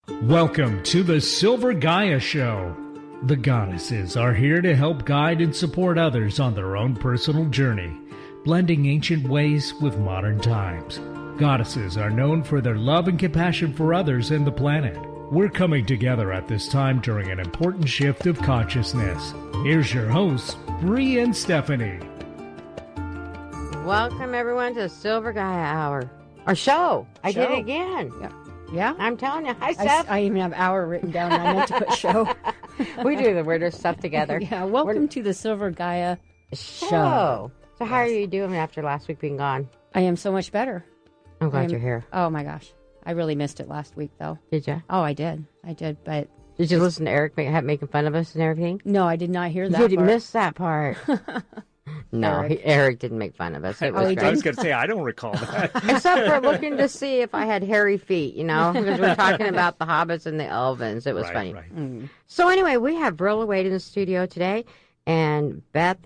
Welcome to the Silver Gaia Show. The goddesses are here to help guide and support others on their own personal journey, blending ancient ways with modern times. Goddesses are known for their love and compassion for others and the planet. We're coming together at this time during an important shift of consciousness. Here's your hosts, Bree and Stephanie. Welcome, everyone, to the Silver Gaia Hour. Or show. I did it again. Yeah. I'm telling you. Hi, Steph. I even have hour written down. I meant to put show. We do the weirdest stuff together. Yeah. Welcome to the Silver Gaia Show. So how are you doing after last week being gone? I am so much better. I'm glad you're here. Oh, my gosh. I really missed it last week, though. Did you? Oh, I did. But... Did you listen to Eric making fun of us and everything? No, I did not hear that part. You part. missed that part. No, Eric didn't make fun of us. It was I was going to say, I don't recall that. Except for looking to see if I had hairy feet, because we're talking about the hobbits and the elvins. It was funny. Right. Mm. So anyway, we have Brilla Wade in the studio today and Beth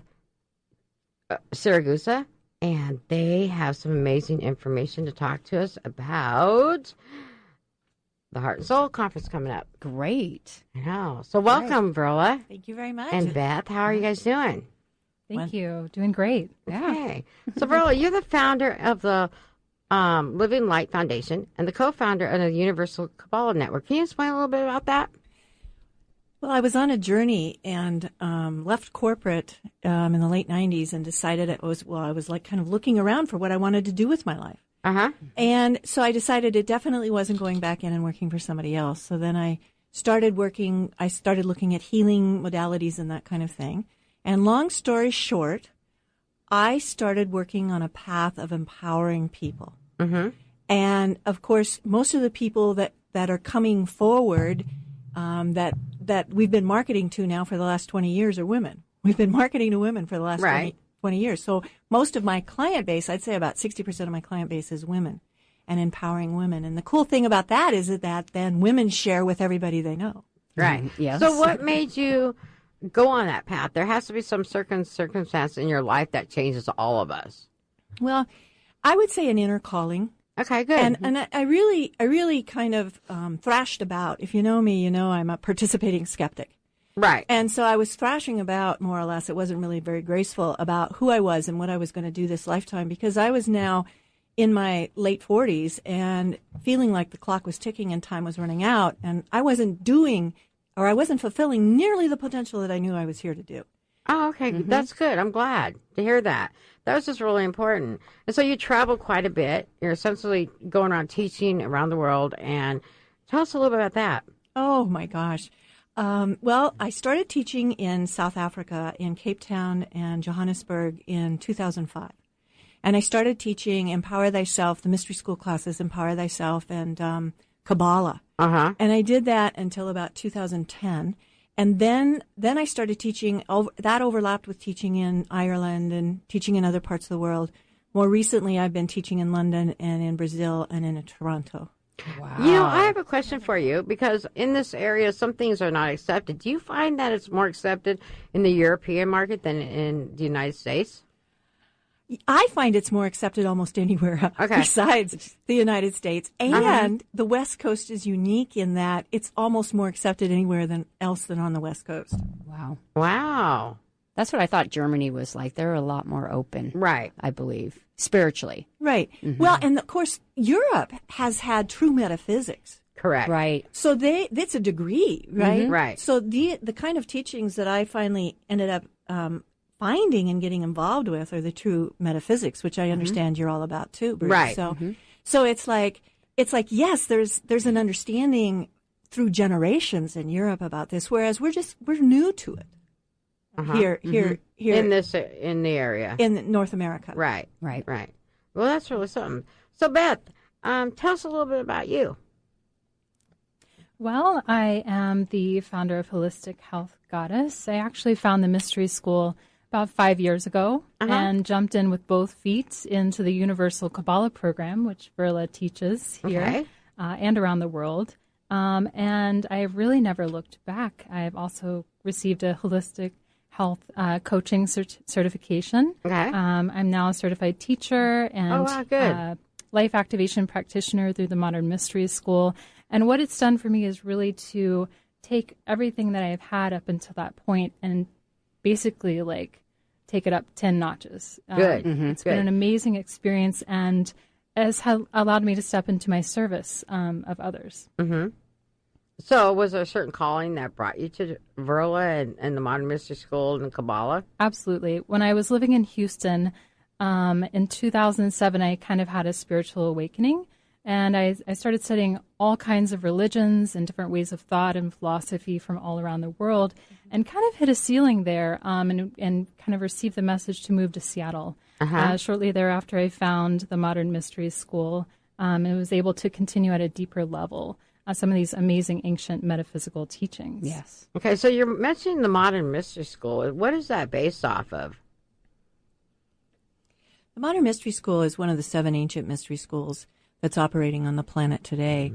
Siragusa, and they have some amazing information to talk to us about the Heart and Soul Conference coming up. Great. I know. So welcome, Brilla. Thank you very much. And Beth, how are you guys doing? Thank you. Doing great. Okay. So, Brilla, you're the founder of the Living Light Foundation and the co-founder of the Universal Kabbalah Network. Can you explain a little bit about that? Well, I was on a journey and left corporate in the late 90s and decided I was like kind of looking around for what I wanted to do with my life. Uh-huh. And so I decided it definitely wasn't going back in and working for somebody else. So then I started looking at healing modalities and that kind of thing. And long story short, I started working on a path of empowering people. Mm-hmm. And, of course, most of the people that are coming forward that we've been marketing to now for the last 20 years are women. We've been marketing to women for the last 20 years. So most of my client base, I'd say about 60% of my client base is women and empowering women. And the cool thing about that is that then women share with everybody they know. Right. Yes. So what made you go on that path? There has to be some circumstance in your life that changes all of us. Well, I would say an inner calling. Okay, good. And I really kind of thrashed about. If you know me, you know I'm a participating skeptic. Right. And so I was thrashing about, more or less, it wasn't really very graceful, about who I was and what I was going to do this lifetime, because I was now in my late 40s and feeling like the clock was ticking and time was running out, and I wasn't fulfilling nearly the potential that I knew I was here to do. Oh, okay. Mm-hmm. That's good. I'm glad to hear that. That was just really important. And so you travel quite a bit. You're essentially going around teaching around the world. And tell us a little bit about that. Oh, my gosh. Well, I started teaching in South Africa, in Cape Town and Johannesburg in 2005. And I started teaching Empower Thyself, the mystery school classes, Empower Thyself, and Kabbalah. Uh-huh. And I did that until about 2010. And then I started teaching. That overlapped with teaching in Ireland and teaching in other parts of the world. More recently, I've been teaching in London and in Brazil and in Toronto. Wow. I have a question for you, because in this area, some things are not accepted. Do you find that it's more accepted in the European market than in the United States? I find it's more accepted almost anywhere besides the United States. And the West Coast is unique in that it's almost more accepted anywhere else than on the West Coast. Wow. That's what I thought Germany was like. They're a lot more open. Right. I believe. Spiritually. Right. Mm-hmm. Well, and of course, Europe has had true metaphysics. Correct. Right. So that's a degree, right? Mm-hmm. Right. So the kind of teachings that I finally ended up finding and getting involved with are the true metaphysics, which I understand you're all about too, Bruce. Right. So, so it's like yes, there's an understanding through generations in Europe about this, whereas we're new to it here in the area in North America. Right. Well, that's really something. So, Beth, tell us a little bit about you. Well, I am the founder of Holistic Health Goddess. I actually found the mystery school about 5 years ago and jumped in with both feet into the Universal Kabbalah program, which Verla teaches here and around the world. And I've really never looked back. I've also received a holistic health coaching certification. I'm now a certified teacher and life activation practitioner through the Modern Mystery School. And what it's done for me is really to take everything that I've had up until that point and basically like take it up 10 notches. Good. It's been an amazing experience and has allowed me to step into my service of others. Mm-hmm. So was there a certain calling that brought you to Verla and the Modern Mystery School and Kabbalah? Absolutely. When I was living in Houston in 2007, I kind of had a spiritual awakening. And I started studying all kinds of religions and different ways of thought and philosophy from all around the world, and kind of hit a ceiling there, and kind of received the message to move to Seattle. Shortly thereafter, I found the Modern Mystery School, and was able to continue at a deeper level some of these amazing ancient metaphysical teachings. Yes. Okay, so you're mentioning the Modern Mystery School. What is that based off of? The Modern Mystery School is one of the 7 ancient mystery schools that's operating on the planet today.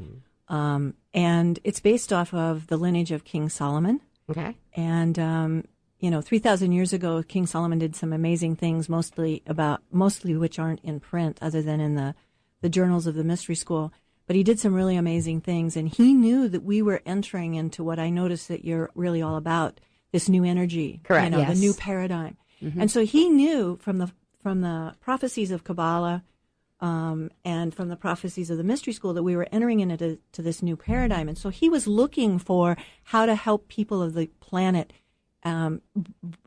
And it's based off of the lineage of King Solomon. Okay. And, 3,000 years ago, King Solomon did some amazing things, mostly which aren't in print other than in the journals of the mystery school. But he did some really amazing things. And he knew that we were entering into what I noticed that you're really all about, this new energy. Correct. The new paradigm. And so he knew from the prophecies of Kabbalah, and from the prophecies of the mystery school that we were entering into this new paradigm. And so he was looking for how to help people of the planet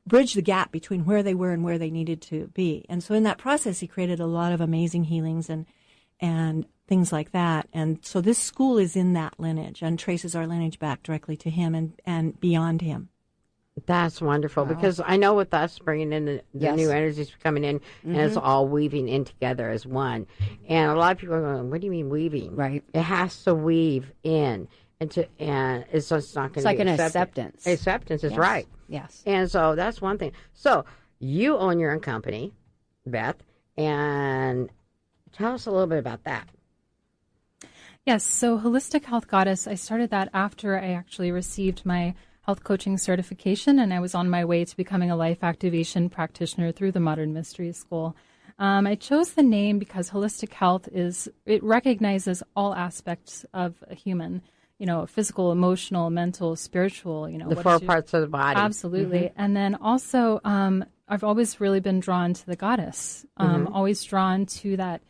bridge the gap between where they were and where they needed to be. And so in that process, he created a lot of amazing healings and things like that. And so this school is in that lineage and traces our lineage back directly to him and beyond him. That's wonderful, because I know with us bringing in the new energies coming in, and it's all weaving in together as one. And a lot of people are going, what do you mean weaving? Right. It has to weave in. And it's just not going to be It's like an accepted. acceptance. Acceptance is right. Yes. And so that's one thing. So you own your own company, Beth, and tell us a little bit about that. Yes, so Holistic Health Goddess, I started that after I actually received my health coaching certification, and I was on my way to becoming a life activation practitioner through the Modern Mystery School. I chose the name because holistic health it recognizes all aspects of a human, physical, emotional, mental, spiritual, the 4 parts of the body. Absolutely. And then also, I've always really been drawn to the goddess, always drawn to that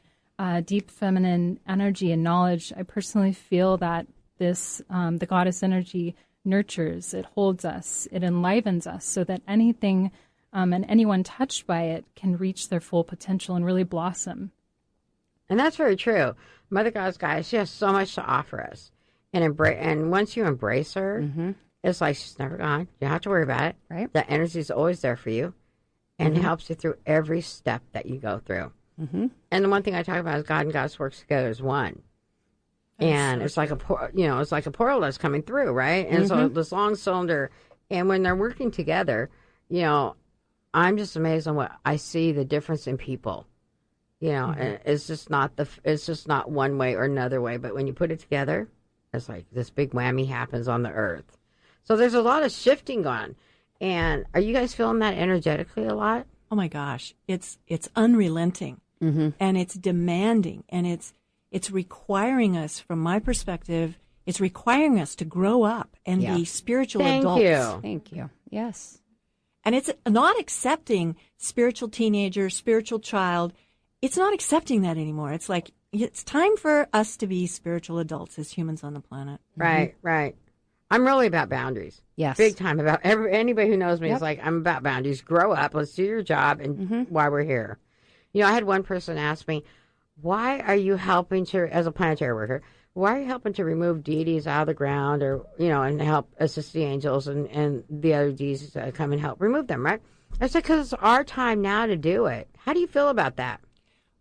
deep feminine energy and knowledge. I personally feel that the goddess energy nurtures, it holds us, it enlivens us so that anything and anyone touched by it can reach their full potential and really blossom. And that's very true. Mother Goddess Gaia, she has so much to offer us. And once you embrace her, it's like she's never gone. You don't have to worry about it. Right. The energy is always there for you, and it helps you through every step that you go through. And the one thing I talk about is God and Goddess works together as one. And it's like it's like a portal that's coming through, right? And so this long cylinder, and when they're working together, I'm just amazed on what I see, the difference in people. And it's just not one way or another way, but when you put it together, it's like this big whammy happens on the earth. So there's a lot of shifting going on. And are you guys feeling that energetically a lot? Oh my gosh, it's unrelenting, and it's demanding, and it's requiring us, from my perspective, it's requiring us to grow up and be spiritual adults. Thank you. Yes. And it's not accepting spiritual teenager, spiritual child. It's not accepting that anymore. It's like, it's time for us to be spiritual adults as humans on the planet. Right, right. I'm really about boundaries. Yes. Big time about anybody who knows me is like, I'm about boundaries. Grow up. Let's do your job and why we're here. I had one person ask me, why are you helping as a planetary worker, why are you helping to remove deities out of the ground or, and help assist the angels and the other deities that come and help remove them, right? I said, because it's our time now to do it. How do you feel about that?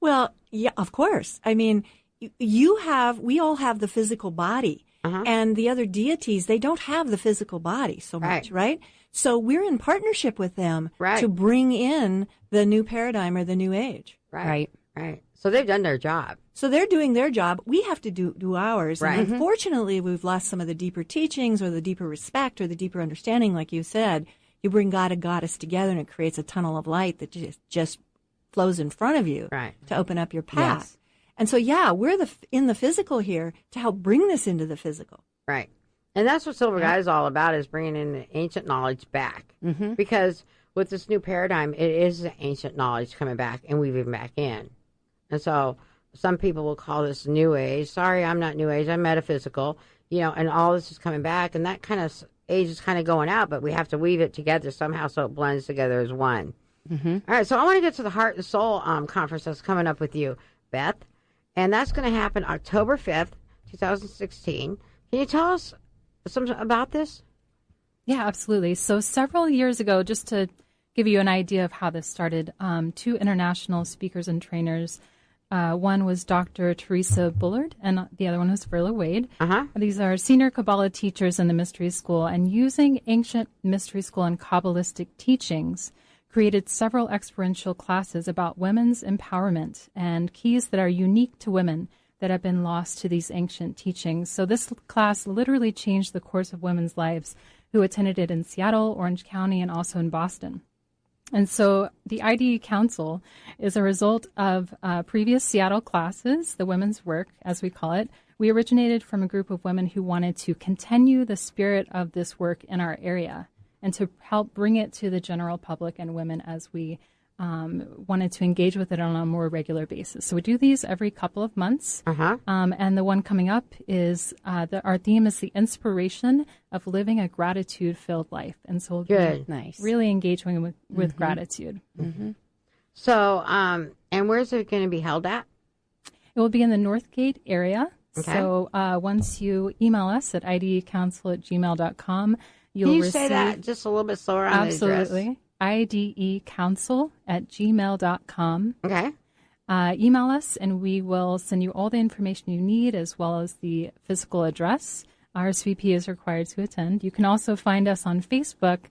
Well, yeah, of course. I mean, we all have the physical body, and the other deities, they don't have the physical body so much, right? So we're in partnership with them to bring in the new paradigm or the new age. Right. So they've done their job. So they're doing their job. We have to do ours. Right. And unfortunately, we've lost some of the deeper teachings or the deeper respect or the deeper understanding, like you said. You bring God and Goddess together, and it creates a tunnel of light that just flows in front of you to open up your path. Yes. And so, yeah, we're in the physical here to help bring this into the physical. Right. And that's what Silver Gaia is all about, is bringing in the ancient knowledge back. Because with this new paradigm, it is the ancient knowledge coming back and weaving back in. And so some people will call this New Age. Sorry, I'm not New Age. I'm metaphysical. And all this is coming back. And that kind of age is kind of going out, but we have to weave it together somehow so it blends together as one. All right, so I want to get to the Heart and Soul conference that's coming up with you, Beth. And that's going to happen October 5th, 2016. Can you tell us something about this? Yeah, absolutely. So several years ago, just to give you an idea of how this started, 2 international speakers and trainers. One was Dr. Teresa Bullard, and the other one was Verla Wade. These are senior Kabbalah teachers in the Mystery School, and using ancient Mystery School and Kabbalistic teachings, created several experiential classes about women's empowerment and keys that are unique to women that have been lost to these ancient teachings. So this class literally changed the course of women's lives who attended it in Seattle, Orange County, and also in Boston. And so the IDE Council is a result of previous Seattle classes, the women's work, as we call it. We originated from a group of women who wanted to continue the spirit of this work in our area and to help bring it to the general public and women as we wanted to engage with it on a more regular basis. So we do these every couple of months. And the one coming up is, our theme is the inspiration of living a gratitude-filled life. And so we'll be really engaging with gratitude. So, and where's it going to be held at? It will be in the Northgate area. Okay. So once you email us at idecouncil@gmail.com, you'll receive... Can you say that just a little bit slower on the address? Absolutely. idecouncil@gmail.com. Okay. Email us and we will send you all the information you need as well as the physical address. RSVP is required to attend. You can also find us on Facebook,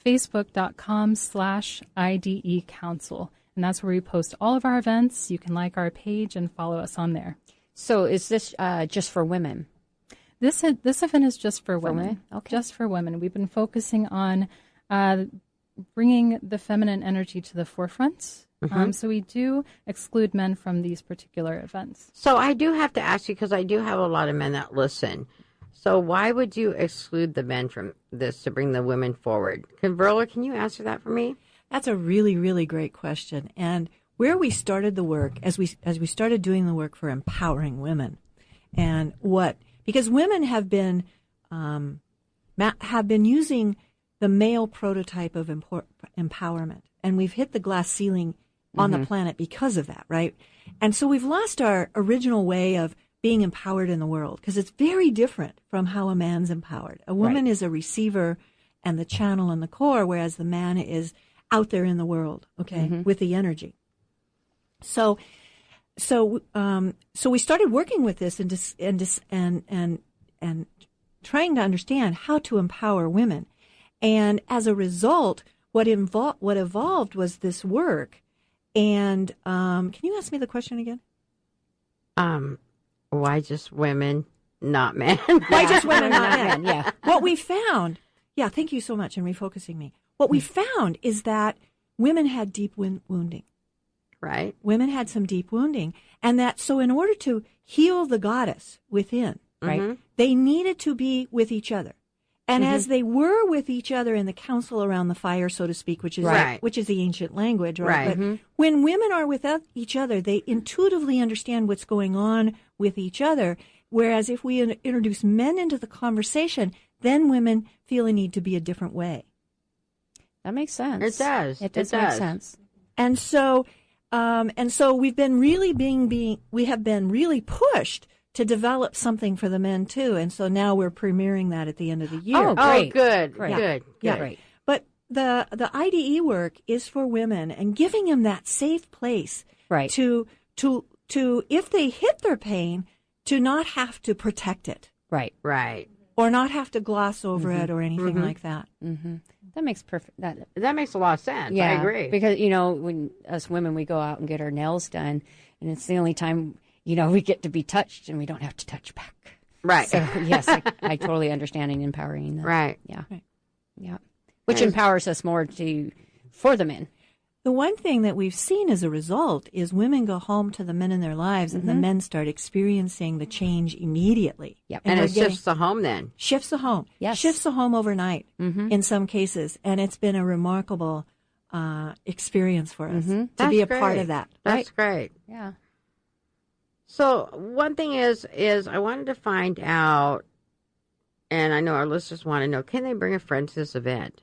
facebook.com/IDE Council. And that's where we post all of our events. You can like our page and follow us on there. So is this just for women? This event is just for women. Okay. Just for women. We've been focusing on bringing the feminine energy to the forefront. So we do exclude men from these particular events. So I do have to ask you, because I do have a lot of men that listen. So why would you exclude the men from this to bring the women forward? Verla, can you answer that for me? That's a really, really great question. And where we started the work, as we started doing the work for empowering women, and because women have been using the male prototype of empowerment, and we've hit the glass ceiling on the planet because of that, right? And so we've lost our original way of being empowered in the world, because it's very different from how a man's empowered. A woman is a receiver and the channel and the core, whereas the man is out there in the world, with the energy. So we started working with this and trying to understand how to empower women. And as a result, what evolved was this work. And can you ask me the question again? Why just women, not men? Why just women, not men? Yeah. What we found, thank you so much in refocusing me. What we found is that women had deep wounding. Right. Women had some deep wounding. And that, so in order to heal the goddess within, right, they needed to be with each other. And as they were with each other in the council around the fire, so to speak, which is the ancient language, right? But when women are with each other, they intuitively understand what's going on with each other. Whereas if we introduce men into the conversation, then women feel a need to be a different way. That makes sense. It does. It does make sense. And so we've been we have been really pushed to develop something for the men too, and so now we're premiering that at the end of the year. Oh, great. Good. Yeah. Great. But the IDE work is for women and giving them that safe place, to if they hit their pain, to not have to protect it, right, or not have to gloss over it or anything like that. That makes that makes a lot of sense. Yeah, I agree. Because when us women, we go out and get our nails done, and it's the only time we get to be touched, and we don't have to touch back. Right. So yes, I totally understand and empowering them. Right. Yeah. Yeah. Which empowers us more for the men. The one thing that we've seen as a result is women go home to the men in their lives, and the men start experiencing the change immediately. Yep. And it shifts the home then. Shifts the home. Yes. Shifts the home overnight in some cases. And it's been a remarkable experience for us to be a part of that. That's great. Yeah. So one thing is I wanted to find out, and I know our listeners want to know, can they bring a friend to this event?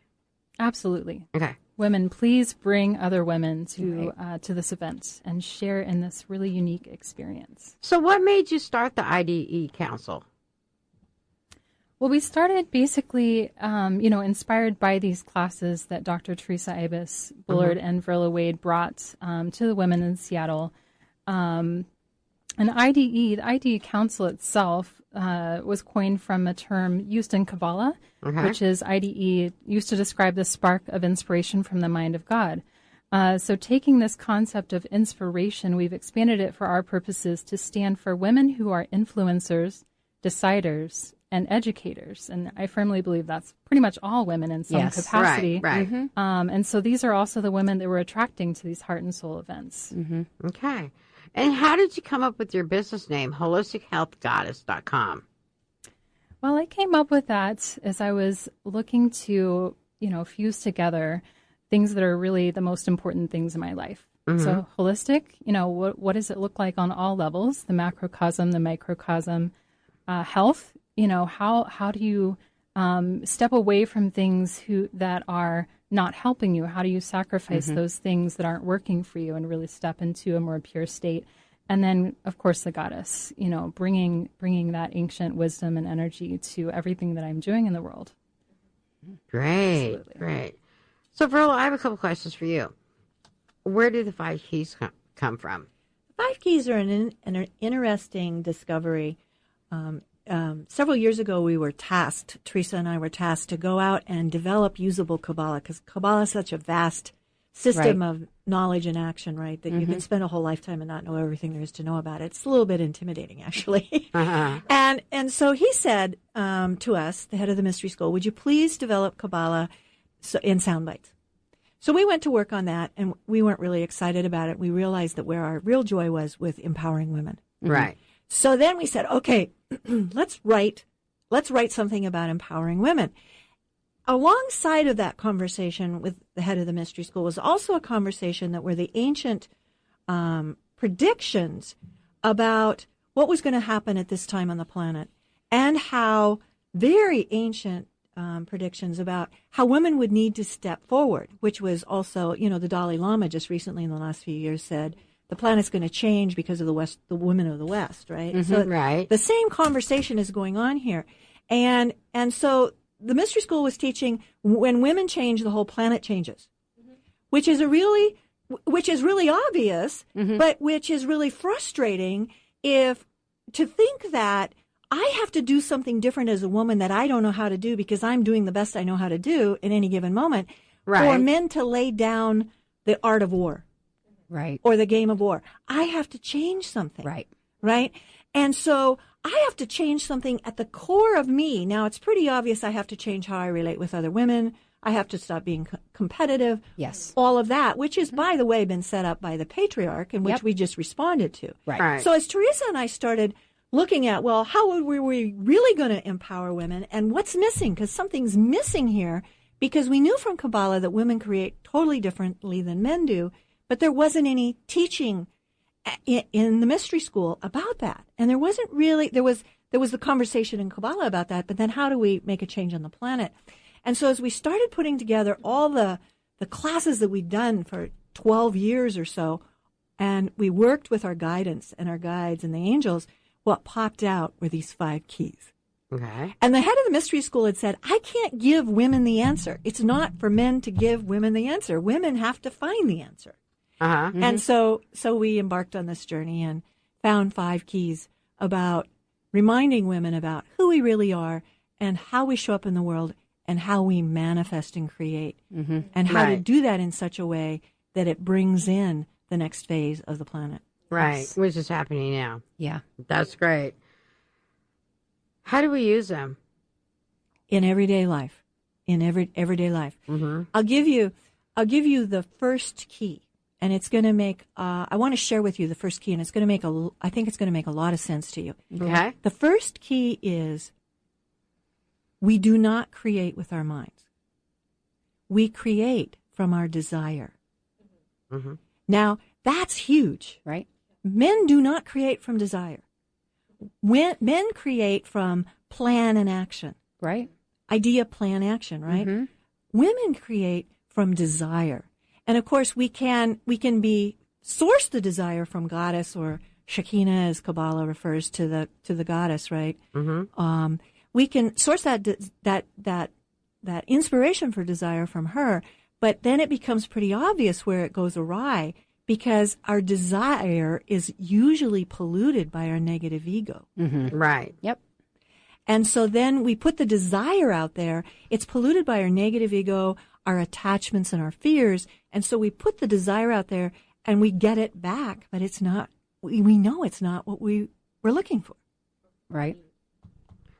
Absolutely. Okay. Women, please bring other women to this event and share in this really unique experience. So what made you start the IDE Council? Well, we started basically, inspired by these classes that Dr. Teresa Ibis Bullard and Verla Wade brought to the women in Seattle. And the IDE Council itself was coined from a term used in Kabbalah, which is IDE, used to describe the spark of inspiration from the mind of God. So taking this concept of inspiration, we've expanded it for our purposes to stand for women who are influencers, deciders, and educators. And I firmly believe that's pretty much all women in some capacity. Right. And so these are also the women that we're attracting to these heart and soul events. Okay. And how did you come up with your business name, holistichealthgoddess.com? Well, I came up with that as I was looking to, fuse together things that are really the most important things in my life. So holistic, what does it look like on all levels, the macrocosm, the microcosm, health, how do you step away from things that are not helping you? How do you sacrifice those things that aren't working for you and really step into a more pure state? And then, of course, the goddess, bringing that ancient wisdom and energy to everything that I'm doing in the world. Great, Absolutely. great. So, Verla, I have a couple questions for you. Where do the 5 keys come from? 5 keys are an interesting discovery. Several years ago, we were tasked, Teresa and I were tasked to go out and develop usable Kabbalah, because Kabbalah is such a vast system of knowledge and action, right, that you can spend a whole lifetime and not know everything there is to know about it. It's a little bit intimidating, actually. And so he said to us, the head of the mystery school, would you please develop Kabbalah in sound bites? So we went to work on that, and we weren't really excited about it. We realized that where our real joy was with empowering women. Right. So then we said, okay, let's write something about empowering women. Alongside of that conversation with the head of the mystery school was also a conversation that were the ancient predictions about what was going to happen at this time on the planet, and how very ancient predictions about how women would need to step forward, which was also, the Dalai Lama just recently in the last few years said, the planet's going to change because of the women of the West, right? So the same conversation is going on here. And so the mystery school was teaching when women change, the whole planet changes, which is really obvious, but which is really frustrating to think that I have to do something different as a woman that I don't know how to do because I'm doing the best I know how to do in any given moment, for men to lay down the art of war. Right. Or the game of war. I have to change something. Right. Right? And so I have to change something at the core of me. Now, it's pretty obvious I have to change how I relate with other women. I have to stop being competitive. Yes. All of that, which is, by the way, been set up by the patriarch, and which we just responded to. Right. So as Teresa and I started looking at, well, how were we really going to empower women, and what's missing? Because something's missing here, because we knew from Kabbalah that women create totally differently than men do, but there wasn't any teaching in the mystery school about that. And there wasn't really, there was the conversation in Kabbalah about that, but then how do we make a change on the planet? And so as we started putting together all the classes that we'd done for 12 years or so, and we worked with our guidance and our guides and the angels, what popped out were these 5 keys. Okay. And the head of the mystery school had said, I can't give women the answer. It's not for men to give women the answer. Women have to find the answer. And so we embarked on this journey and found 5 keys about reminding women about who we really are and how we show up in the world and how we manifest and create, and how to do that in such a way that it brings in the next phase of the planet. Right, Yes. which is happening now. Yeah. That's great. How do we use them? In everyday life. In everyday life. I'll give you I'll give you the first key, and it's going to make. I want to share with you the first key, and it's going to make I think it's going to make a lot of sense to you. Okay. The first key is we do not create with our minds. We create from our desire. Mm-hmm. Now, that's huge. Right. Men do not create from desire. Men create from plan and action. Right. Idea, plan, action, right? Mm-hmm. Women create from desire. And of course, we can source the desire from goddess, or Shekinah, as Kabbalah refers to the goddess, right? Mm-hmm. We can source that inspiration for desire from her, but then it becomes pretty obvious where it goes awry, because our desire is usually polluted by our negative ego. Mm-hmm. Right. Yep. And so then we put the desire out there. It's polluted by our negative ego, our attachments, and our fears. And so we put the desire out there and we get it back, but it's not, we know it's not what we were looking for. Right.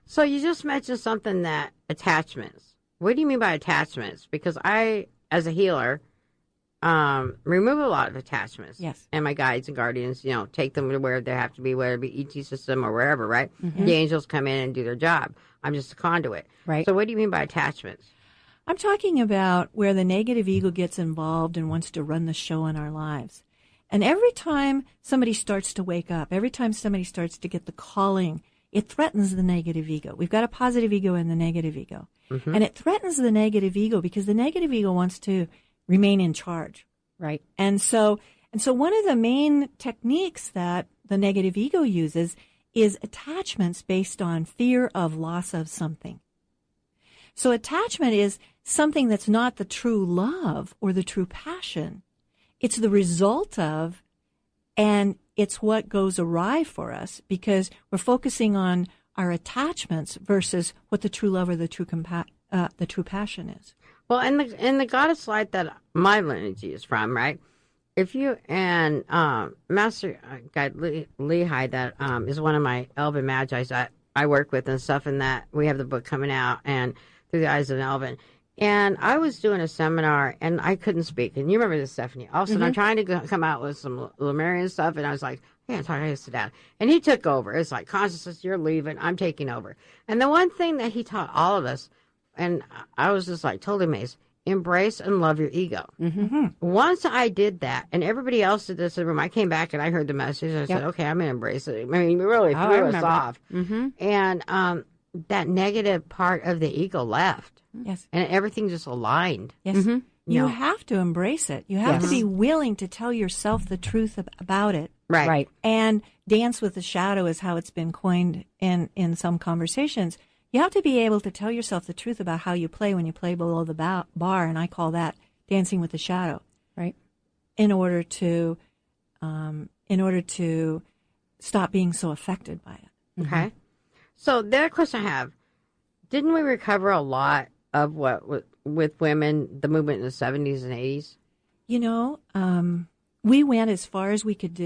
So you just mentioned something, that attachments. What do you mean by attachments? Because I, as a healer, remove a lot of attachments. Yes. And my guides and guardians, take them to where they have to be, whether it be ET system or wherever, right? Mm-hmm. The angels come in and do their job. I'm just a conduit. Right. So what do you mean by attachments? I'm talking about where the negative ego gets involved and wants to run the show in our lives. And every time somebody starts to wake up, every time somebody starts to get the calling, it threatens the negative ego. We've got a positive ego and the negative ego. Mm-hmm. And it threatens the negative ego because the negative ego wants to remain in charge. Right. And so one of the main techniques that the negative ego uses is attachments based on fear of loss of something. So attachment is something that's not the true love or the true passion. It's the result of, and it's what goes awry for us because we're focusing on our attachments versus what the true love or the true passion is. Well, in the goddess light that my lineage is from, right? If you and Master Guide Lehi, that is one of my Elven Magi's that I work with and stuff, and that we have the book coming out, and Through the Eyes of an Elven. And I was doing a seminar, and I couldn't speak. And you remember this, Stephanie. All of a sudden, I'm trying to come out with some Lemurian stuff, and I was like, I gotta sit down. And he took over. It's like, consciousness, you're leaving, I'm taking over. And the one thing that he taught all of us, and I was just like totally amazed, embrace and love your ego. Mm-hmm. Once I did that, and everybody else did this in the room, I came back and I heard the message. And I said, okay, I'm going to embrace it. I mean, we really threw us off. Mm-hmm. And that negative part of the ego left. Yes. And everything just aligned. Yes. Mm-hmm. You have to embrace it. You have to be willing to tell yourself the truth about it. Right. Right. And dance with the shadow is how it's been coined in some conversations. You have to be able to tell yourself the truth about how you play when you play below the bar, and I call that dancing with the shadow. Right. In order to stop being so affected by it. Okay. So the other question I have, didn't we recover a lot of what with women, the movement in the 70s and 80s? You know, we went as far as we could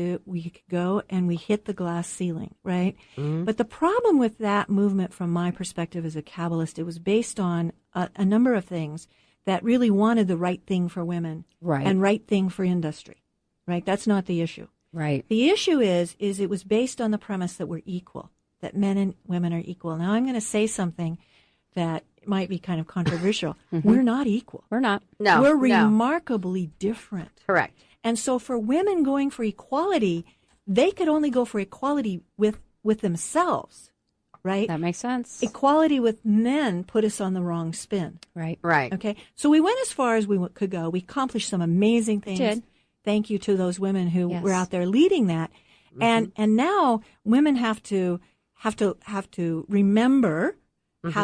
go, and we hit the glass ceiling, right? Mm-hmm. But the problem with that movement, from my perspective as a Kabbalist, it was based on a number of things that really wanted the right thing for women, right, and right thing for industry, right? That's not the issue. Right. The issue is it was based on the premise that we're equal, that men and women are equal. Now, I'm going to say something that might be kind of controversial. Mm-hmm. We're not equal. We're not. No. We're remarkably different. Correct. And so for women going for equality, they could only go for equality with themselves, right? That makes sense. Equality with men put us on the wrong spin. Right. Right. Okay. So we went as far as we could go. We accomplished some amazing things. Did. Thank you to those women who Yes. were out there leading that. Mm-hmm. And now women have to remember Mm-hmm.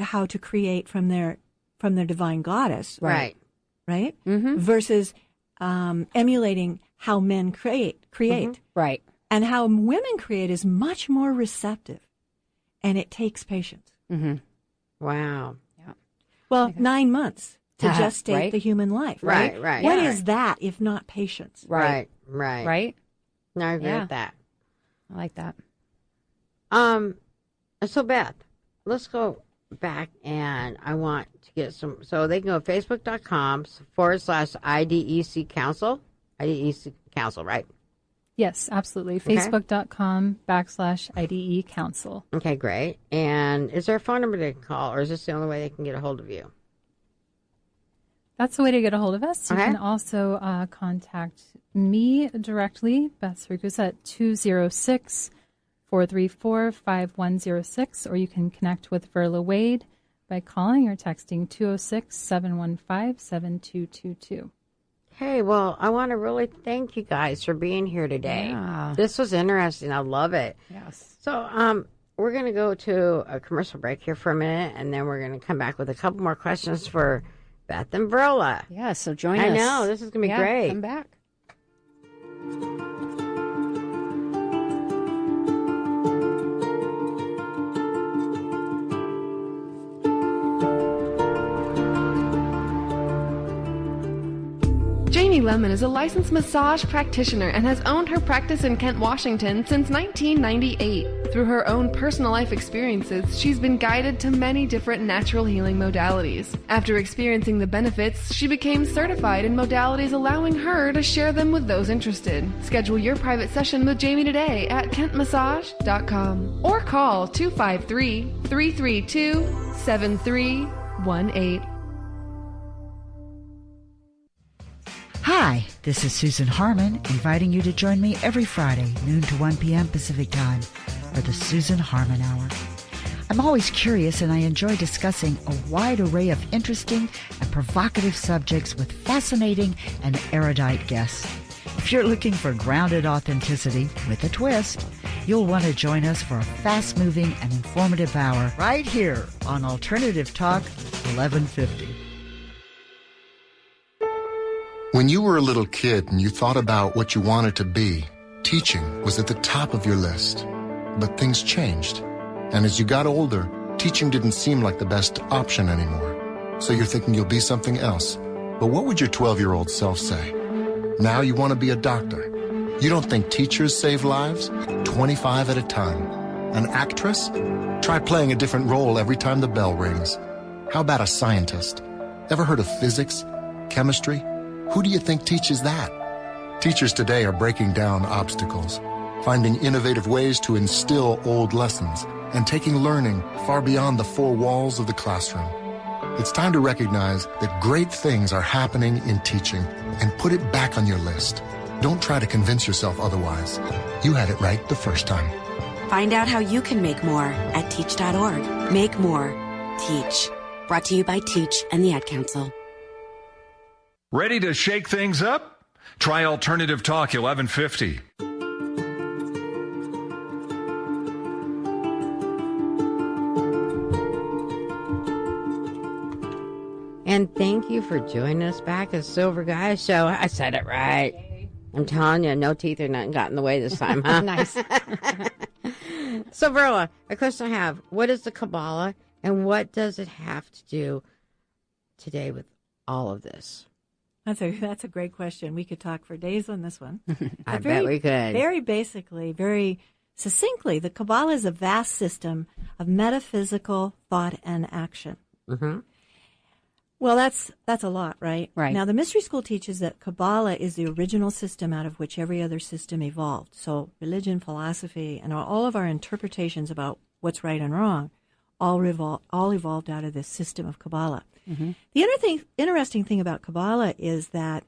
how to create from their divine goddess. Right. Right? Mm-hmm. Versus emulating how men create. Mm-hmm. Right. And how women create is much more receptive, and it takes patience. Mm-hmm. Wow. Yeah. Well, 9 months to gestate right. the human life. Right. Right. What yeah. is that if not patience? Right. Right. Right. No, I agree Yeah. with that. I like that. So Beth, let's go back and I want to get some. So they can go facebook.com/IDEC Council. IDEC Council, right? Yes, absolutely. Okay. Facebook.com/IDE Council. Okay, great. And is there a phone number they can call, or is this the only way they can get a hold of you? That's the way to get a hold of us. You Okay. can also contact me directly, Beth Sirgus, at 206-434-5106, or you can connect with Verla Wade by calling or texting 206-715-7222. Hey, well, I want to really thank you guys for being here today. Yeah. This was interesting. I love it. Yes. So, we're going to go to a commercial break here for a minute, and then we're going to come back with a couple more questions for Beth and Verla. Yeah, so join us. I know, this is going to be great. Come back. Jamie Lemon is a licensed massage practitioner and has owned her practice in Kent, Washington since 1998. Through her own personal life experiences, she's been guided to many different natural healing modalities. After experiencing the benefits, she became certified in modalities, allowing her to share them with those interested. Schedule your private session with Jamie today at kentmassage.com or call 253-332-7318. Hi, this is Susan Harmon, inviting you to join me every Friday, noon to 1 p.m. Pacific Time, for the Susan Harmon Hour. I'm always curious, and I enjoy discussing a wide array of interesting and provocative subjects with fascinating and erudite guests. If you're looking for grounded authenticity with a twist, you'll want to join us for a fast-moving and informative hour right here on Alternative Talk 1150. When you were a little kid and you thought about what you wanted to be, teaching was at the top of your list. But things changed. And as you got older, teaching didn't seem like the best option anymore. So you're thinking you'll be something else. But what would your 12-year-old self say? Now you want to be a doctor. You don't think teachers save lives? 25 at a time. An actress? Try playing a different role every time the bell rings. How about a scientist? Ever heard of physics? Chemistry? Who do you think teaches that? Teachers today are breaking down obstacles, finding innovative ways to instill old lessons, and taking learning far beyond the four walls of the classroom. It's time to recognize that great things are happening in teaching and put it back on your list. Don't try to convince yourself otherwise. You had it right the first time. Find out how you can make more at teach.org. Make more. Teach. Brought to you by Teach and the Ad Council. Ready to shake things up? Try Alternative Talk 1150. And thank you for joining us back at Silver Gaia Show. I said it right. I'm telling you, no teeth or nothing got in the way this time, huh? Nice. So, Verla, a question I have. What is the Kabbalah, and what does it have to do today with all of this? That's a great question. We could talk for days on this one. I bet we could. Very basically, very succinctly, the Kabbalah is a vast system of metaphysical thought and action. Mm-hmm. Well, that's a lot, right? Right. Now, the Mystery School teaches that Kabbalah is the original system out of which every other system evolved. So religion, philosophy, and all of our interpretations about what's right and wrong all evolved out of this system of Kabbalah. Mm-hmm. The interesting thing about Kabbalah is that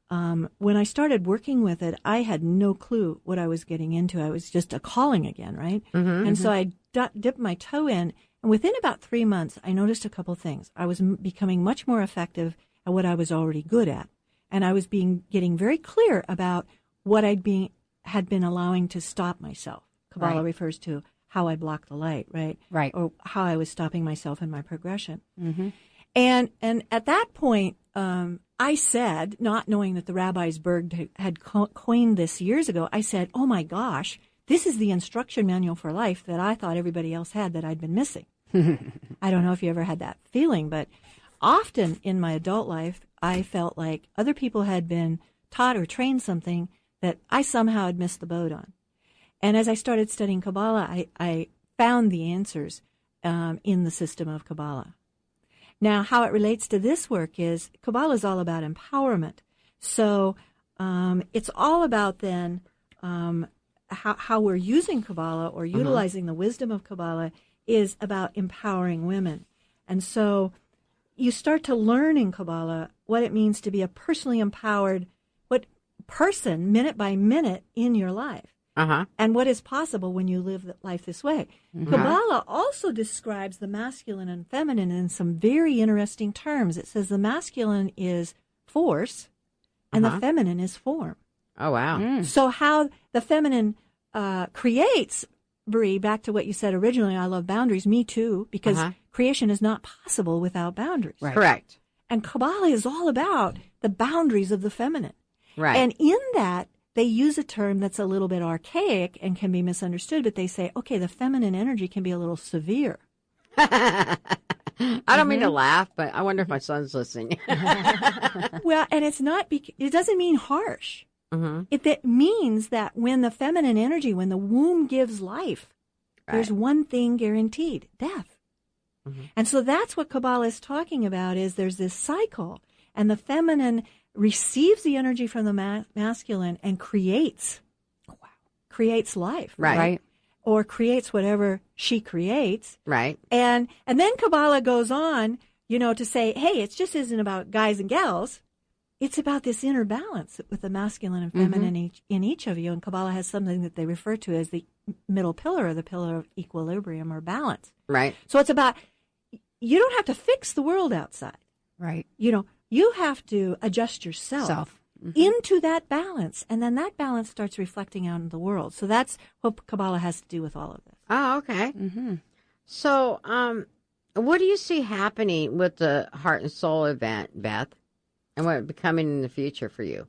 when I started working with it, I had no clue what I was getting into. I was just a calling again, right? Mm-hmm, and so I dipped my toe in, and within about 3 months, I noticed a couple things. I was becoming much more effective at what I was already good at, and I was getting very clear about what had been allowing to stop myself. Kabbalah refers to how I block the light, right? Right. Or how I was stopping myself in my progression. Mm-hmm. And at that point, I said, not knowing that the rabbis Berg had coined this years ago, I said, oh my gosh, this is the instruction manual for life that I thought everybody else had that I'd been missing. I don't know if you ever had that feeling, but often in my adult life, I felt like other people had been taught or trained something that I somehow had missed the boat on. And as I started studying Kabbalah, I found the answers in the system of Kabbalah. Now, how it relates to this work is Kabbalah is all about empowerment. So it's all about then how we're using Kabbalah or utilizing the wisdom of Kabbalah is about empowering women. And so you start to learn in Kabbalah what it means to be a personally empowered person minute by minute in your life. And what is possible when you live life this way. Kabbalah also describes the masculine and feminine in some very interesting terms. It says the masculine is force and the feminine is form. Oh, wow. So how the feminine creates, Bree, back to what you said originally, I love boundaries, me too, because creation is not possible without boundaries. Right. Correct. And Kabbalah is all about the boundaries of the feminine. Right. And in that, they use a term that's a little bit archaic and can be misunderstood, but they say, okay, the feminine energy can be a little severe. I don't mean to laugh, but I wonder if my son's listening. Well, and it's not, it doesn't mean harsh. It means that when the feminine energy, when the womb gives life, there's one thing guaranteed, death. And so that's what Kabbalah is talking about, is there's this cycle, and the feminine receives the energy from the masculine and creates life. Right. Or creates whatever she creates. Right. And then Kabbalah goes on, to say, hey, it just isn't about guys and gals. It's about this inner balance with the masculine and feminine in each of you. And Kabbalah has something that they refer to as the middle pillar, or the pillar of equilibrium or balance. Right. So it's about, you don't have to fix the world outside. Right. You have to adjust yourself into that balance, and then that balance starts reflecting out in the world. So that's what Kabbalah has to do with all of this. Oh, okay. So, what do you see happening with the Heart and Soul event, Beth, and what it's becoming in the future for you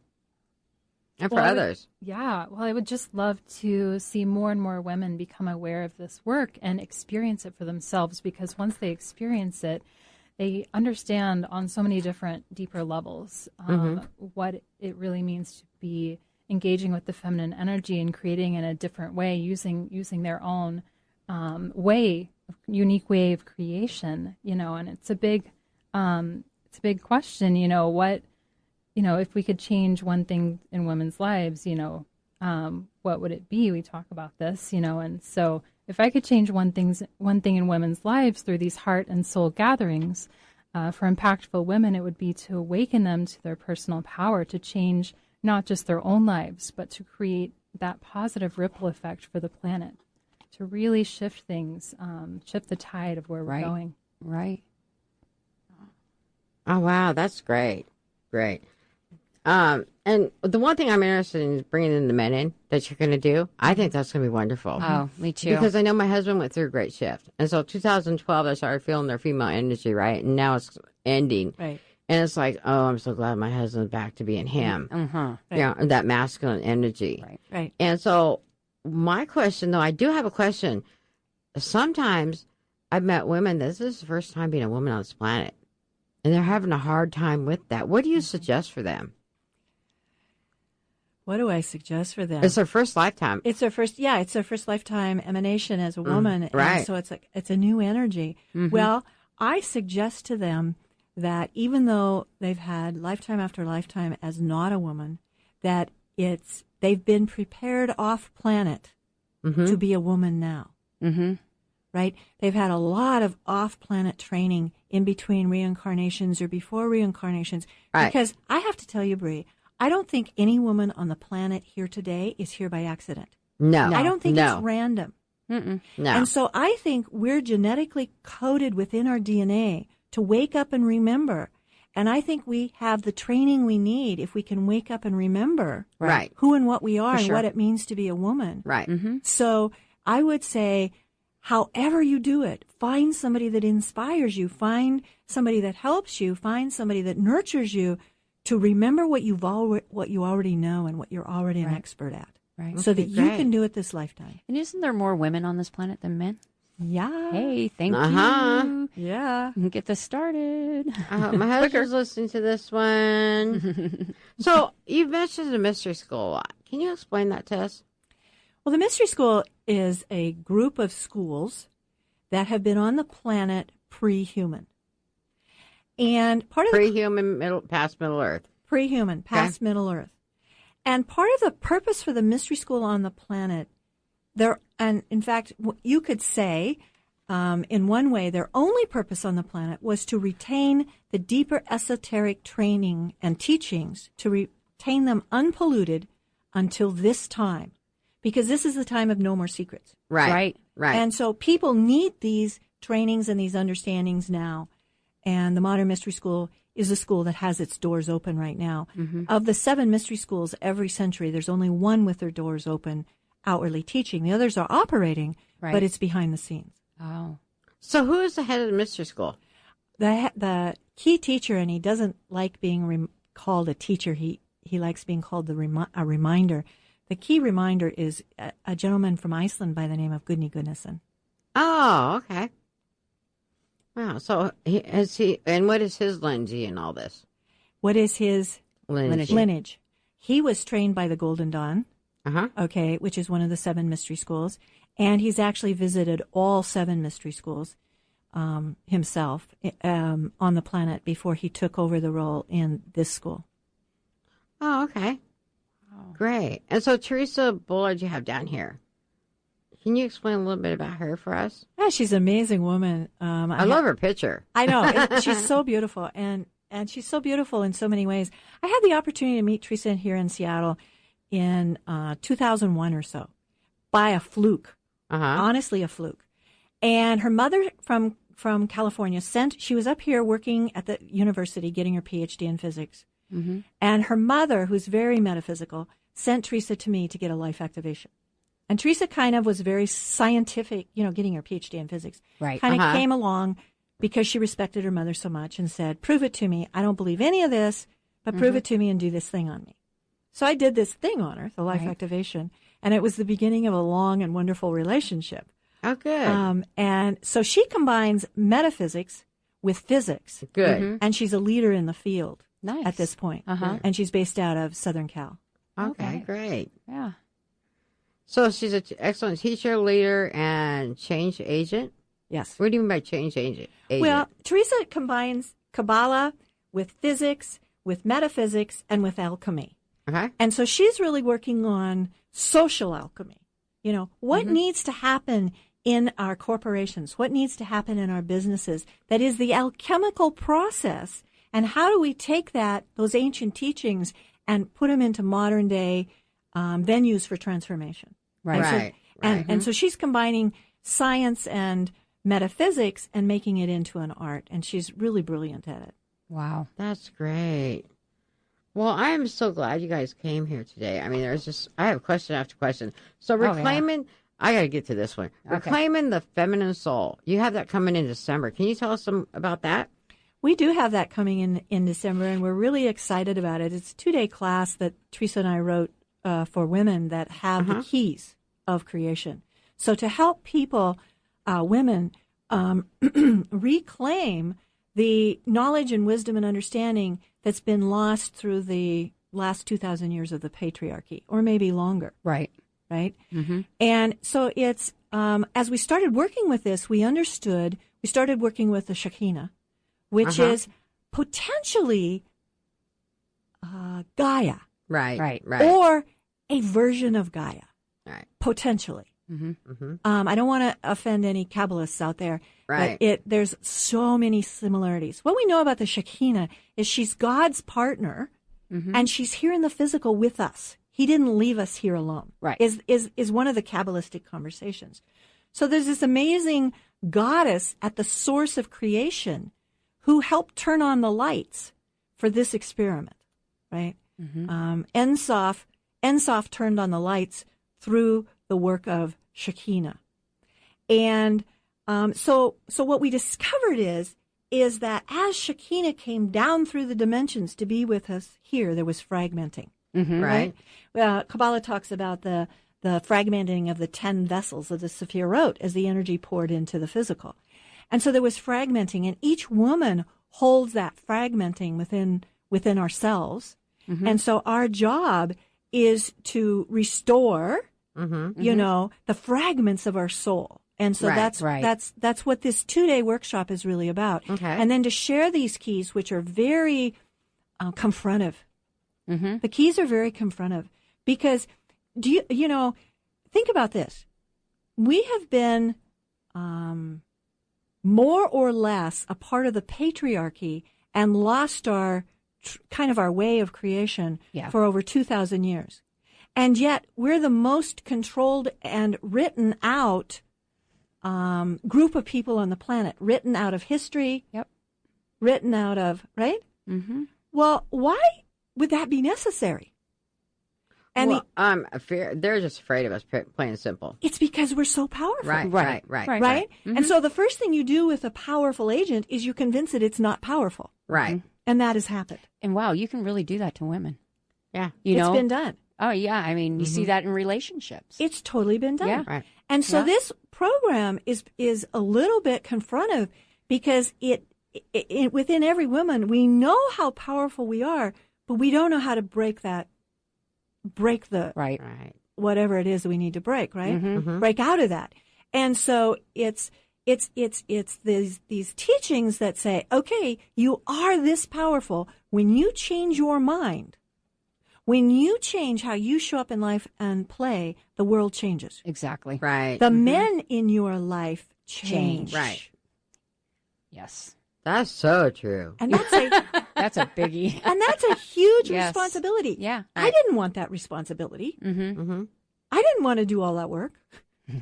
and for others? I would just love to see more and more women become aware of this work and experience it for themselves, because once they experience it, they understand on so many different deeper levels what it really means to be engaging with the feminine energy and creating in a different way, using their own unique way of creation. And it's a big question. If we could change one thing in women's lives, what would it be? We talk about this, and so. If I could change one thing in women's lives through these heart and soul gatherings, for impactful women, it would be to awaken them to their personal power to change not just their own lives, but to create that positive ripple effect for the planet, to really shift things, shift the tide of where we're going. Right. Oh, wow. That's great. Great. And the one thing I'm interested in is bringing in the men in that you're going to do. I think that's going to be wonderful. Oh, me too. Because I know my husband went through a great shift. And so 2012, I started feeling their female energy, right? And now it's ending. Right. And it's like, oh, I'm so glad my husband's back to being him. That masculine energy. Right. And so my question, though, I do have a question. Sometimes I've met women, this is the first time being a woman on this planet, and they're having a hard time with that. What do you suggest for them? What do I suggest for them? It's their first lifetime. It's their first lifetime emanation as a woman. Right. And so it's a new energy. Well, I suggest to them that even though they've had lifetime after lifetime as not a woman, that they've been prepared off planet to be a woman now. Right? They've had a lot of off planet training in between reincarnations or before reincarnations. Right. Because I have to tell you, Bree, I don't think any woman on the planet here today is here by accident. No. I don't think it's random. No. And so I think we're genetically coded within our DNA to wake up and remember. And I think we have the training we need if we can wake up and remember who and what we are and what it means to be a woman. Right. So I would say, however you do it, find somebody that inspires you, find somebody that helps you, find somebody that nurtures you, to remember what you already know and what you're already an expert at. Right. So that you can do it this lifetime. And isn't there more women on this planet than men? Yeah. Hey, thank you. Yeah. Get this started. My husband's listening to this one. So you've mentioned the mystery school a lot. Can you explain that to us? Well, the mystery school is a group of schools that have been on the planet pre-human. And part of pre-human, past Middle Earth. Pre-human, past Middle Earth. And part of the purpose for the mystery school on the planet, and in fact, you could say, in one way, their only purpose on the planet was to retain the deeper esoteric training and teachings, to retain them unpolluted until this time, because this is the time of no more secrets. Right. And so people need these trainings and these understandings now. And the Modern Mystery School is a school that has its doors open right now. Mm-hmm. Of the 7 mystery schools every century, there's only one with their doors open, outwardly teaching. The others are operating, but it's behind the scenes. Oh. So who is the head of the mystery school? The key teacher, and he doesn't like being called a teacher. He likes being called a reminder. The key reminder is a gentleman from Iceland by the name of Gudni Gunnarsson. Oh, okay. Wow. So and what is his lineage in all this? What is his lineage? He was trained by the Golden Dawn, okay, which is one of the 7 mystery schools. And he's actually visited all 7 mystery schools himself on the planet before he took over the role in this school. Oh, okay. Oh. Great. And so Teresa Bullard you have down here. Can you explain a little bit about her for us? Yeah, she's an amazing woman. I love her picture. I know. She's so beautiful. And she's so beautiful in so many ways. I had the opportunity to meet Teresa here in Seattle in 2001 or so by a fluke. Honestly, a fluke. And her mother from California she was up here working at the university getting her PhD in physics. Mm-hmm. And her mother, who's very metaphysical, sent Teresa to me to get a life activation. And Teresa kind of was very scientific, getting her PhD in physics. Right. Kind of came along because she respected her mother so much and said, prove it to me. I don't believe any of this, but prove it to me and do this thing on me. So I did this thing on her, the life activation, and it was the beginning of a long and wonderful relationship. Oh, good. And so she combines metaphysics with physics. Good. Mm-hmm. And she's a leader in the field at this point. Uh-huh. And she's based out of Southern Cal. Okay, great. Yeah. So she's an excellent teacher, leader, and change agent? Yes. What do you mean by change agent? Well, Teresa combines Kabbalah with physics, with metaphysics, and with alchemy. Okay. And so she's really working on social alchemy. What needs to happen in our corporations? What needs to happen in our businesses? That is the alchemical process. And how do we take those ancient teachings, and put them into modern day venues for transformation? Right. And so she's combining science and metaphysics and making it into an art. And she's really brilliant at it. Wow. That's great. Well, I am so glad you guys came here today. I mean, I have question after question. So reclaiming, I got to get to this one. Okay. Reclaiming the feminine soul. You have that coming in December. Can you tell us some about that? We do have that coming in December, and we're really excited about it. It's a 2-day class that Teresa and I wrote for women that have the keys of creation. So to help people, women, reclaim the knowledge and wisdom and understanding that's been lost through the last 2,000 years of the patriarchy, or maybe longer. Right. Mm-hmm. And so it's, as we started working with this, we started working with the Shekinah, which is potentially Gaia. Right. Or a version of Gaia. Right. Potentially. Mm-hmm. Mm-hmm. I don't want to offend any Kabbalists out there. Right. But there's so many similarities. What we know about the Shekinah is she's God's partner, and she's here in the physical with us. He didn't leave us here alone. Right. Is one of the Kabbalistic conversations. So there's this amazing goddess at the source of creation who helped turn on the lights for this experiment, right? Mm-hmm. Ensof turned on the lights through the work of Shekinah. And so what we discovered is that as Shekinah came down through the dimensions to be with us here, there was fragmenting. Mm-hmm. Right. Kabbalah talks about the fragmenting of the 10 vessels of the Sephirot as the energy poured into the physical. And so there was fragmenting, and each woman holds that fragmenting within ourselves. Mm-hmm. And so our job is to restore, the fragments of our soul. And so that's what this 2-day workshop is really about. Okay. And then to share these keys, which are very confrontive. Mm-hmm. The keys are very confrontive because think about this. We have been more or less a part of the patriarchy and lost our way of creation for over 2,000 years. And yet we're the most controlled and written out group of people on the planet, written out of history, written out of, right? Mm-hmm. Well, why would that be necessary? And they're just afraid of us, plain and simple. It's because we're so powerful. Right. Mm-hmm. And so the first thing you do with a powerful agent is you convince it it's not powerful. Right. Mm-hmm. And that has happened. And wow, you can really do that to women. Yeah. It's been done. Oh, yeah. I mean, you see that in relationships. It's totally been done. Yeah. Right. And so this program is a little bit confrontive because it within every woman, we know how powerful we are, but we don't know how to break the whatever it is that we need to break, right? Mm-hmm. Break out of that. And so it's these teachings that say, okay, you are this powerful. When you change your mind, when you change how you show up in life and play, the world changes. Exactly. Right. The men in your life change. Right. Yes. That's so true. And that's a biggie. And that's a huge responsibility. Yeah. I didn't want that responsibility. Mm-hmm. Mm-hmm. I didn't want to do all that work. I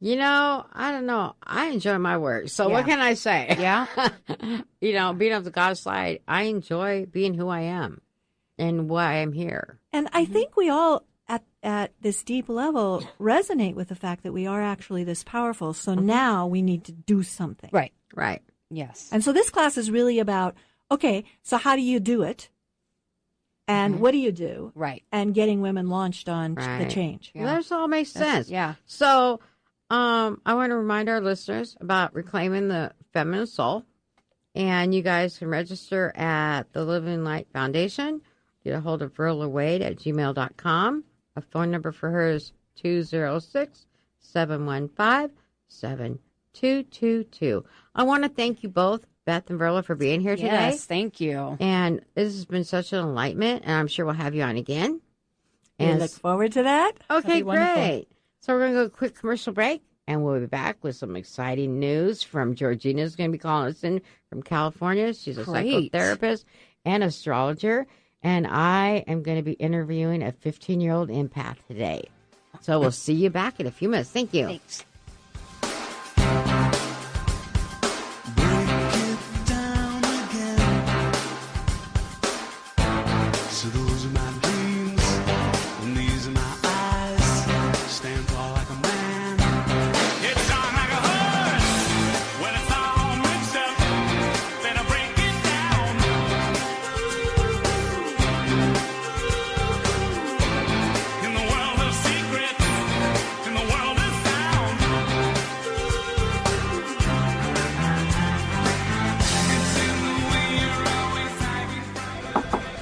don't know. I enjoy my work. So what can I say? Yeah. Being on the God side, I enjoy being who I am and why I'm here. And I think we all at this deep level resonate with the fact that we are actually this powerful. So now we need to do something. Right. Right. Yes. And so this class is really about, okay, so how do you do it? And what do you do? Right. And getting women launched on the change. Yeah. Well, this all makes sense. Yeah. So I want to remind our listeners about reclaiming the feminine soul. And you guys can register at the Living Light Foundation. Get a hold of Verla Wade at gmail.com. A phone number for her is 206-715-7222. I want to thank you both, Beth and Verla, for being here today. Yes, thank you. And this has been such an enlightenment, and I'm sure we'll have you on again. And we look forward to that. Okay, great. So we're going to go a quick commercial break, and we'll be back with some exciting news from Georgina's going to be calling us in from California. She's a psychotherapist and astrologer, and I am going to be interviewing a 15-year-old empath today. So we'll see you back in a few minutes. Thank you. Thanks.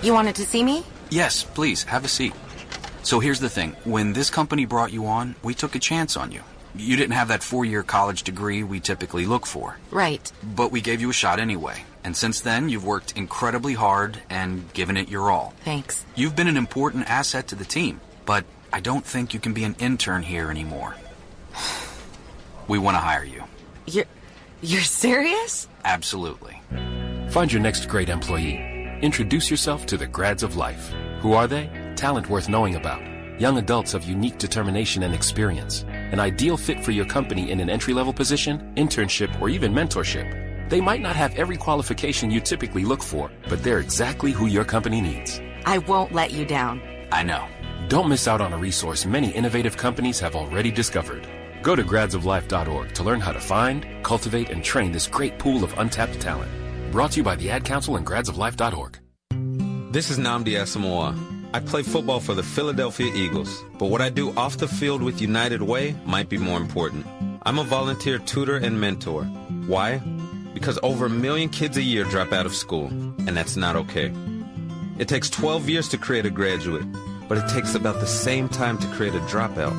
You wanted to see me? Yes, please, have a seat. So here's the thing. When this company brought you on, we took a chance on you. You didn't have that 4-year college degree we typically look for. Right. But we gave you a shot anyway. And since then, you've worked incredibly hard and given it your all. Thanks. You've been an important asset to the team, but I don't think you can be an intern here anymore. We want to hire you. You're serious? Absolutely. Find your next great employee. Introduce yourself to the Grads of Life. Who are they? Talent worth knowing about. Young adults of unique determination and experience. An ideal fit for your company in an entry-level position, internship, or even mentorship. They might not have every qualification you typically look for, but they're exactly who your company needs. I won't let you down. I know. Don't miss out on a resource many innovative companies have already discovered. Go to gradsoflife.org to learn how to find, cultivate, and train this great pool of untapped talent. Brought to you by the Ad Council and gradsoflife.org. This is Nnamdi Asamoah. I play football for the Philadelphia Eagles, but what I do off the field with United Way might be more important. I'm a volunteer tutor and mentor. Why? Because over 1 million kids a year drop out of school, and that's not okay. It takes 12 years to create a graduate, but it takes about the same time to create a dropout.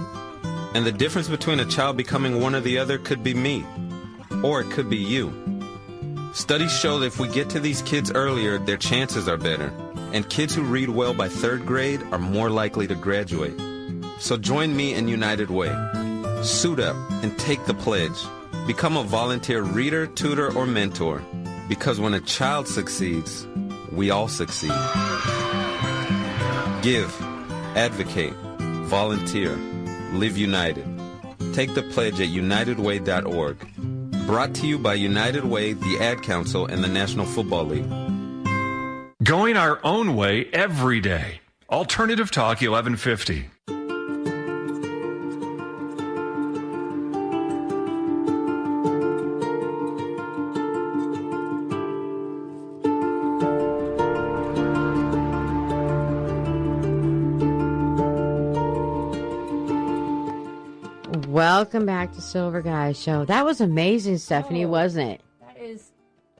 And the difference between a child becoming one or the other could be me, or it could be you. Studies show that if we get to these kids earlier, their chances are better. And kids who read well by 3rd grade are more likely to graduate. So join me in United Way. Suit up and take the pledge. Become a volunteer reader, tutor, or mentor. Because when a child succeeds, we all succeed. Give, advocate, volunteer, live united. Take the pledge at unitedway.org. Brought to you by United Way, the Ad Council, and the National Football League. Going our own way every day. Alternative Talk 1150. Welcome back to Silver Gaia Show. That was amazing, Stephanie, wasn't it? That is,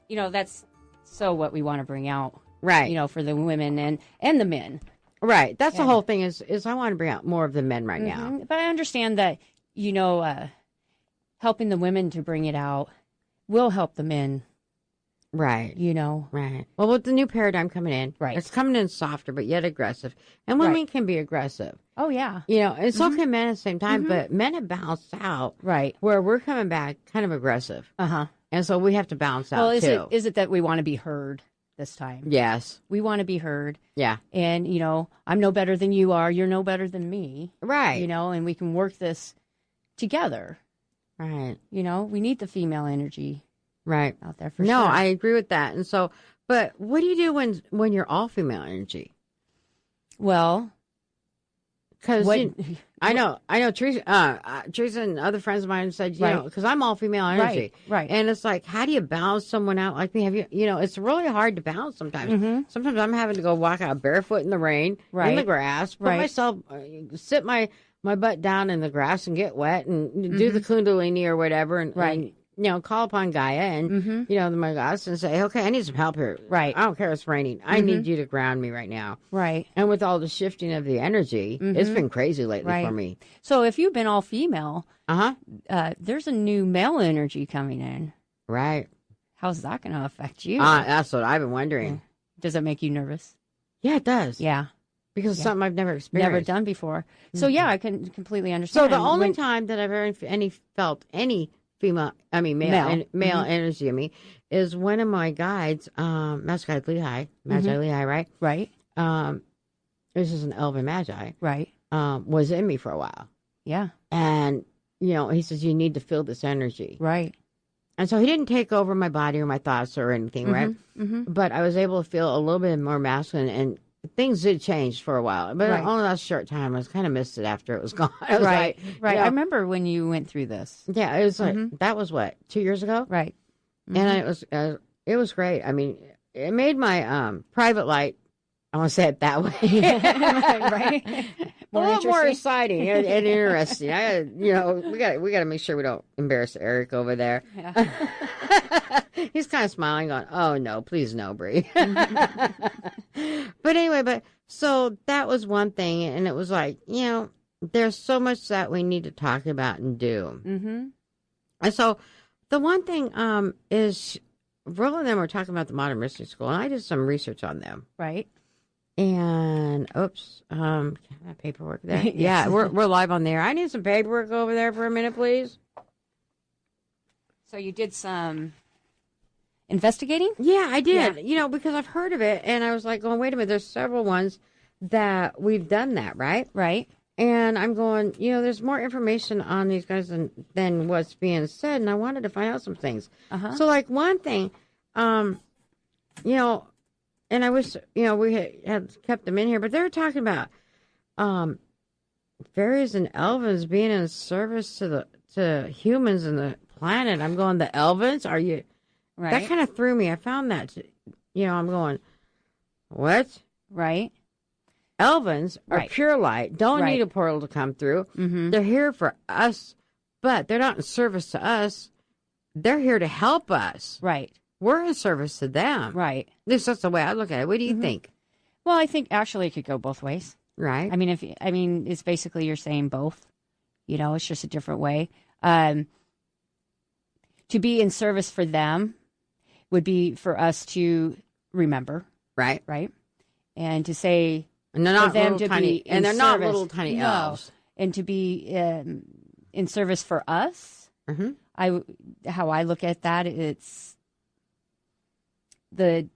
that's so what we want to bring out. Right. For the women and the men. Right. That's the whole thing is I want to bring out more of the men right now. But I understand that, helping the women to bring it out will help the men. Right. Right. Well, with the new paradigm coming in, it's coming in softer, but yet aggressive. And women can be aggressive. Oh, yeah. And so can men at the same time, but men have balanced out. Right. Where we're coming back kind of aggressive. Uh-huh. And so we have to balance out, too. Is it that we want to be heard this time? Yes. We want to be heard. Yeah. And, I'm no better than you are. You're no better than me. Right. And we can work this together. Right. We need the female energy. Right. Out there for sure. No, I agree with that. And so, but what do you do when you're all female energy? Well, because I know Teresa and other friends of mine said, because I'm all female energy. Right. And it's like, how do you balance someone out like me? It's really hard to balance sometimes. Mm-hmm. Sometimes I'm having to go walk out barefoot in the rain, in the grass, put myself, sit my butt down in the grass and get wet and do the Kundalini or whatever. And call upon Gaia and, my gods and say, okay, I need some help here. Right. I don't care if it's raining. I need you to ground me right now. Right. And with all the shifting of the energy, it's been crazy lately for me. So if you've been all female, there's a new male energy coming in. Right. How's that going to affect you? That's what I've been wondering. Does it make you nervous? Yeah, it does. Yeah. Because it's something I've never experienced. Never done before. So, yeah, I can completely understand. So the only time that I've ever felt any male energy, is one of my guides, Master Guide Lehigh, Magi Lehigh, right? Right. This is an elven Magi. Right. Was in me for a while. Yeah. And, he says, you need to feel this energy. Right. And so he didn't take over my body or my thoughts or anything, right? Mm-hmm. But I was able to feel a little bit more masculine, and things did change for a while. But only that short time. I was kind of missed it after it was gone. I was right. I remember when you went through this. Yeah, it was like, that was what, 2 years ago? Right. And it was great. I mean, it made my private light, I want to say it that way. Right. A little more exciting and interesting. We got to make sure we don't embarrass Eric over there. Yeah. He's kind of smiling, going, "Oh no, please no, Bree." But anyway, so that was one thing, and it was like, there's so much that we need to talk about and do. Mm-hmm. And so, the one thing is, Roland and them were talking about the Modern Mystery School, and I did some research on them. Right. And that paperwork there. Yeah, we're live on there. I need some paperwork over there for a minute, please. So you did some investigating? Yeah, I did. Yeah. Because I've heard of it, and I was like, going, wait a minute. There's several ones that we've done that, right? Right. And I'm going, there's more information on these guys than what's being said, and I wanted to find out some things. Uh-huh. So, like, one thing, and I wish, we had kept them in here, but they were talking about fairies and elves being in service to humans and the planet. I'm going, the elves? Are you? Right. That kind of threw me. I found that, I'm going, what? Right. Elves are pure light, don't need a portal to come through. Mm-hmm. They're here for us, but they're not in service to us. They're here to help us. Right. We're in service to them. Right. At least that's the way I look at it. What do you think? Well, I think actually it could go both ways. Right. I mean, it's basically you're saying both. It's just a different way. To be in service for them would be for us to remember. Right. Right. And to say, and they're not for them little to tiny, be and they're in not service. little tiny elves. And to be in service for us. How I look at that, it's the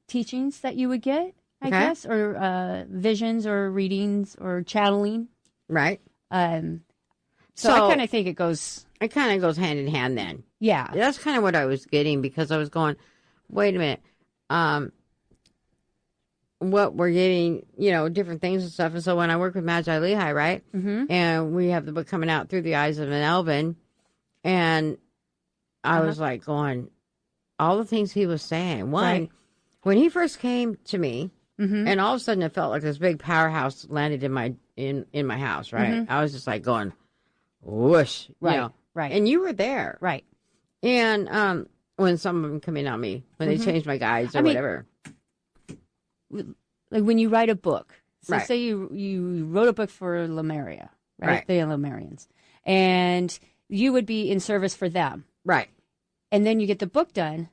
teachings that you would get, I guess, or visions or readings or channeling. Right. So I kind of think it kind of goes hand in hand then. Yeah. That's kind of what I was getting, because I was going, wait a minute. What we're getting, different things and stuff. And so when I work with Magi Lehi, right? And we have the book coming out, Through the Eyes of an Elven. And I was like going, all the things he was saying. One, when he first came to me, and all of a sudden it felt like this big powerhouse landed in my house, right? I was just like going, whoosh, right. And you were there, right? And when some of them come in on me, when they changed my guides or whatever, like when you write a book. So Right. say you wrote a book for Lemuria, Right. The Lemurians, and you would be in service for them, right? And then you get the book done,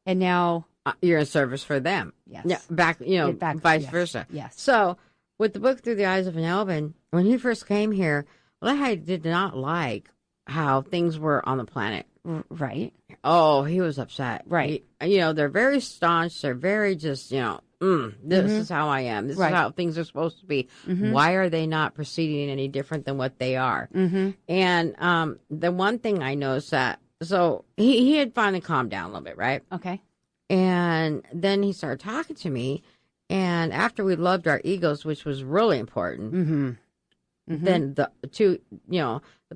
and now you're in service for them. Yes. Yeah, back, vice versa. Yes. So with the book Through the Eyes of an Elven, when he first came here, Lehi did not like how things were on the planet. Right. Oh, he was upset. Right. They're very staunch. They're very just, this is how I am. This is how things are supposed to be. Why are they not proceeding any different than what they are? And the one thing I noticed so he had finally calmed down a little bit, right? Okay. And then he started talking to me. And after we loved our egos, which was really important, then the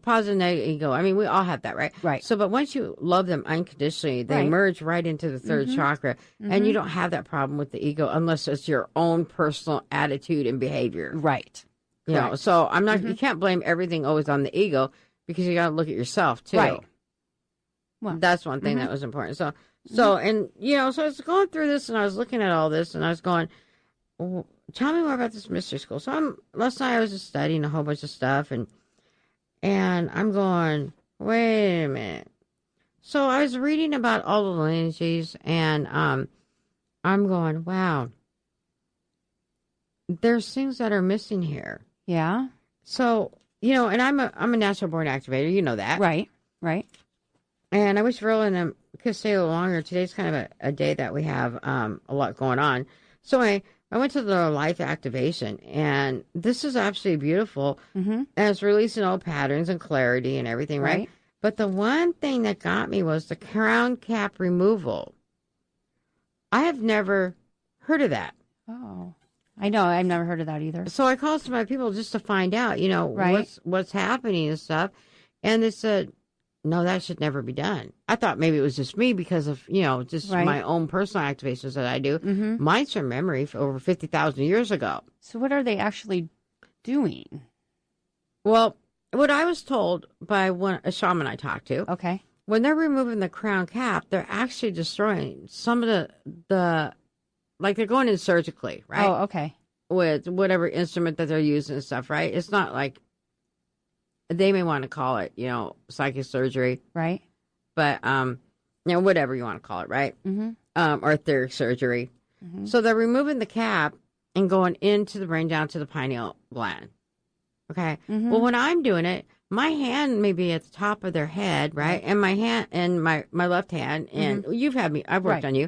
positive and negative ego, I mean, we all have that, right? Right. So, but once you love them unconditionally, they merge right into the third chakra, and you don't have that problem with the ego unless it's your own personal attitude and behavior. Right. So I'm not, you can't blame everything always on the ego, because you got to look at yourself too. Right. Well, that's one thing that was important. So I was going through this, and I was looking at all this, and I was going, well, tell me more about this mystery school. So last night I was just studying a whole bunch of stuff, and I'm going, wait a minute. So I was reading about all the lineages, and I'm going, wow, there's things that are missing here. Yeah. So, and I'm a natural born activator, you know that. Right. And I wish Roland could stay a little longer. Today's kind of a day that we have a lot going on. So I went to the life activation, and this is absolutely beautiful. And it's releasing all patterns and clarity and everything, right? But the one thing that got me was the crown cap removal. I have never heard of that. Oh, I know. I've never heard of that either. So I called some of my people just to find out, what's happening and stuff. And they said, no, that should never be done. I thought maybe it was just me because of, just my own personal activations that I do. Mine's from memory for over 50,000 years ago. So what are they actually doing? Well, what I was told by a shaman I talked to, when they're removing the crown cap, they're actually destroying some of the like they're going in surgically, right? Oh, okay. With whatever instrument that they're using and stuff, right? It's not like, they may want to call it, psychic surgery. Right. But, whatever you want to call it, right? Or etheric surgery. So they're removing the cap and going into the brain down to the pineal gland. Okay. Well, when I'm doing it, my hand may be at the top of their head, right? And my hand and my left hand, and I've worked on you.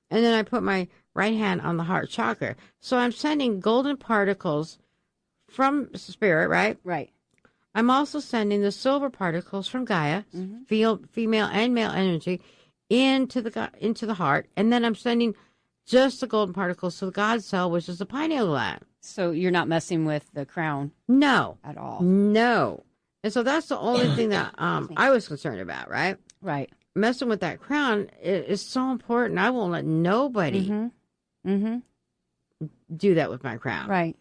And then I put my right hand on the heart chakra. So I'm sending golden particles from spirit, right? Right. I'm also sending the silver particles from Gaia, female and male energy, into the heart, and then I'm sending just the golden particles to the God cell, which is the pineal gland. So you're not messing with the crown? No, at all. No, and so that's the only thing that I was concerned about. Right. Right. Messing with that crown is so important. I won't let nobody do that with my crown. Right.